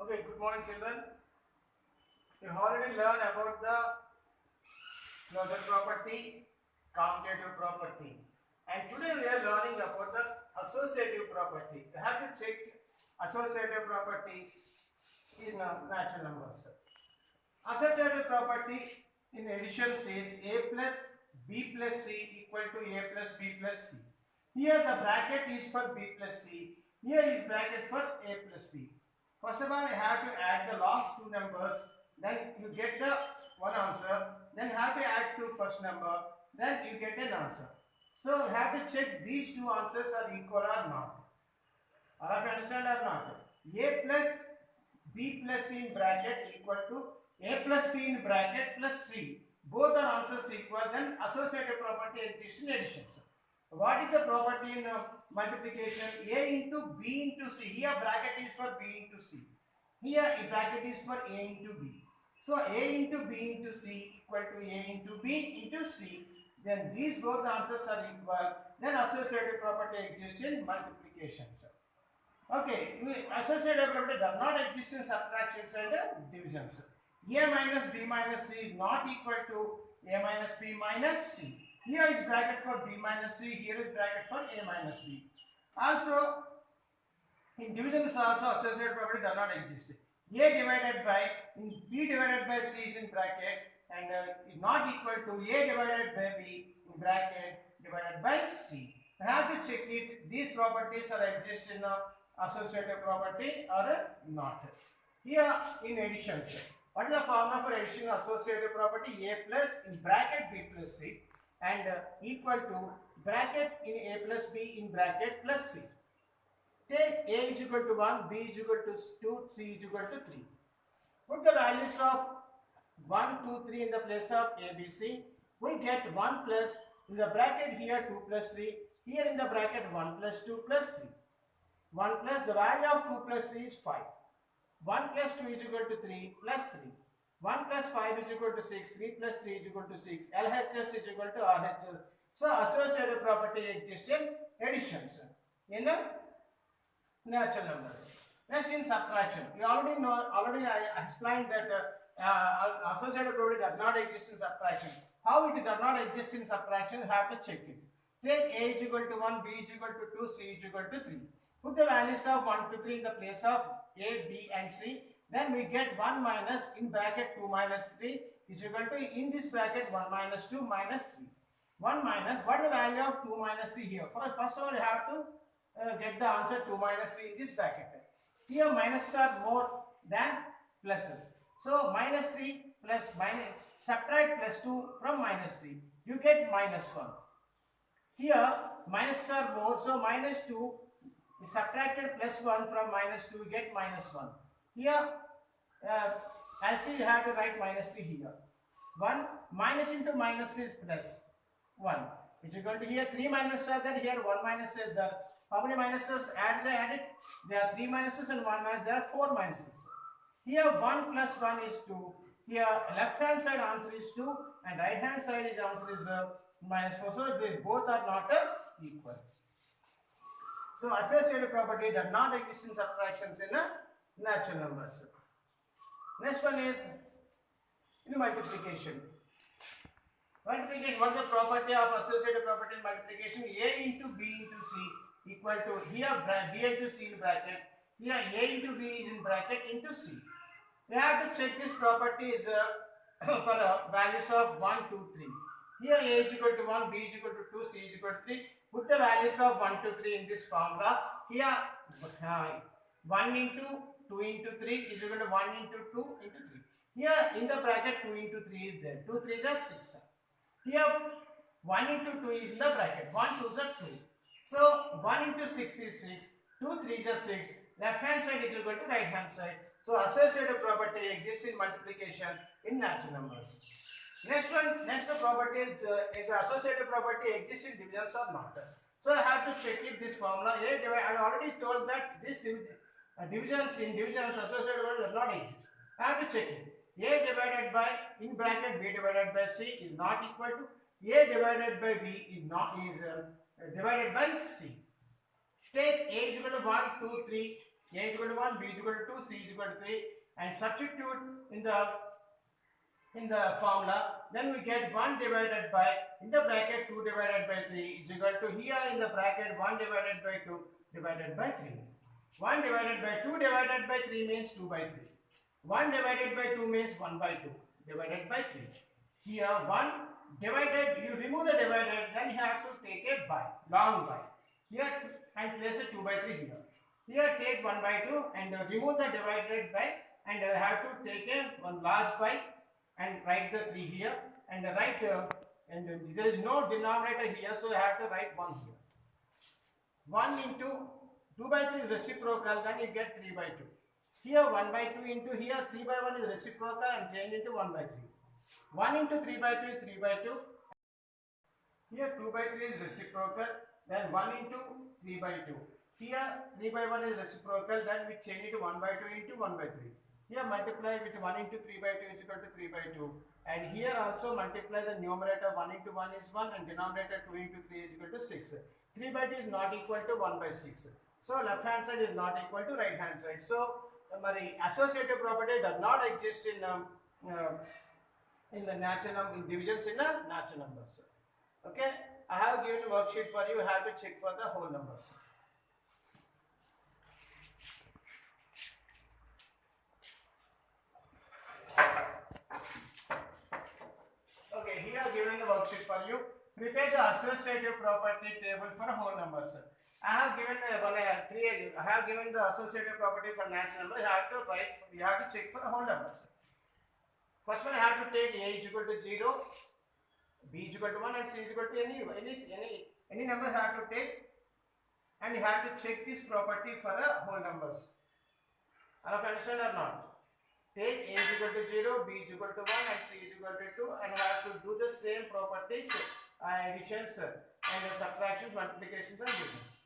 Okay, good morning children. You already learned about the closure property, commutative property, and today we are learning about the associative property. You have to check associative property in natural numbers. Associative property in addition says a plus b plus c equal to a plus b plus c. Here the bracket is for b plus c. Here is bracket for a plus b. First of all, you have to add the last two numbers. Then you get the one answer. Then you have to add two first number. Then you get an answer. So you have to check these two answers are equal or not. All of you understand or not? A plus b plus c in bracket equal to a plus b in bracket plus c. Both are answers equal. Then associative property exists in addition. What is the property in multiplication? A into b into c. Here bracket is for b into c. Here bracket is for a into b. So a into b into c equal to a into b into c. Then these both answers are equal. Then associative property exists in multiplication. Okay, associative property does not exist in subtractions and divisions. A minus b minus c is not equal to a minus b minus c. Here is bracket for b minus c, here is bracket for a minus b. Also, in divisions also associative property does not exist. A divided by, b divided by c is in bracket and is not equal to a divided by b in bracket divided by c. I have to check it, these properties are exist in associative property or not. Here in addition, what is the formula for addition associative property? A plus in bracket b plus c and equal to bracket in a plus b in bracket plus c. Take a is equal to 1, b is equal to 2, c is equal to 3. Put the values of 1, 2, 3 in the place of a, b, c. We get 1 plus in the bracket here 2 plus 3. Here in the bracket 1 plus 2 plus 3. 1 plus the value of 2 plus 3 is 5. 1 plus 2 is equal to 3 plus 3. 1 plus 5 is equal to 6. 3 plus 3 is equal to 6. LHS is equal to RHS. So associative property exists in additions in natural numbers. Next in subtraction. You already I explained that associative property does not exist in subtraction. How it does not exist in subtraction, you have to check it. Take a is equal to 1, b is equal to 2, c is equal to 3. Put the values of 1 to 3 in the place of a, b and c. Then we get 1 minus in bracket 2 minus 3 is equal to in this bracket 1 minus 2 minus 3. 1 minus, what is the value of 2 minus 3 here? First of all, you have to get the answer 2 minus 3 in this bracket. Here minuses are more than pluses. So minus 3 plus minus, subtract plus 2 from minus 3. You get minus 1. Here minuses are more, so minus 2 is subtracted plus 1 from minus 2, you get minus 1. Here actually you have to write minus 3 here. 1 minus into minus is plus 1. It's equal to here 3 minuses are there, here 1 minus is there. How many minuses? Add it. There are 3 minuses and 1 minus. There are 4 minuses. Here 1 plus 1 is 2. Here left hand side answer is 2 and right hand side is answer is minus 4. So they both are not equal. So associative property does not exist in subtractions in natural numbers. Next one is in multiplication. Multiplication, what is the property of associative property in multiplication? A into b into c equal to here b into c in bracket. Here a into b is in bracket into c. We have to check this property is for values of 1, 2, 3. Here a is equal to 1, b is equal to 2, c is equal to 3. Put the values of 1 to 3 in this formula. Here 1 into 2 into 3 is equal to 1 into 2 into 3. Here in the bracket 2 into 3 is there. 2 3 is 6. Here 1 into 2 is in the bracket. 1 2 is 2. So 1 into 6 is 6. 2 3 is 6. Left hand side is equal to right hand side. So associative property exists in multiplication in natural numbers. Next property is if the associative property exists in divisions or not. So I have to check it this formula. I already told that this divisions associative property does not exist. I have to check it. A divided by in bracket b divided by c is not equal to a divided by b is divided by c. Take a is equal to 1, 2, 3 A is equal to 1, B is equal to 2, C is equal to 3, and substitute in the formula, then we get 1 divided by, in the bracket 2 divided by 3 is equal to, here in the bracket 1 divided by 2 divided by 3. 1 divided by 2 divided by 3 means 2 by 3. 1 divided by 2 means 1 by 2 divided by 3. Here 1 divided, you remove the divided, then you have to take a by, long by. Here and place a 2 by 3 here. Here take 1 by 2 and remove the divided by, and have to take a one large by and write the 3 here, and write and there is no denominator here, so I have to write 1 here. 1 into 2 by 3 is reciprocal, then you get 3 by 2. Here 1 by 2 into here 3 by 1 is reciprocal and change into 1 by 3. 1 into 3 by 2 is 3 by 2. Here 2 by 3 is reciprocal, then 1 into 3 by 2. Here 3 by 1 is reciprocal, then we change it to 1 by 2 into 1 by 3. Here multiply with 1 into 3 by 2 is equal to 3 by 2. And here also multiply the numerator, 1 into 1 is 1 and denominator 2 into 3 is equal to 6. 3 by 2 is not equal to 1 by 6. So left hand side is not equal to right hand side. So associative property does not exist in the natural in divisions in the natural numbers. Okay, I have given a worksheet for you. You have to check for the whole numbers. Okay, here given the worksheet for you. Prepare the associative property table for whole numbers. I have given I have given the associative property for natural numbers. You have to check for the whole numbers. First one, I have to take A is equal to 0, B is equal to 1, and C is equal to any numbers I have to take, and you have to check this property for the whole numbers. Are you understand or not? Take A is equal to 0, B is equal to 1, and C is equal to 2, and have to do the same properties, additions, and subtractions, multiplications, and divisions.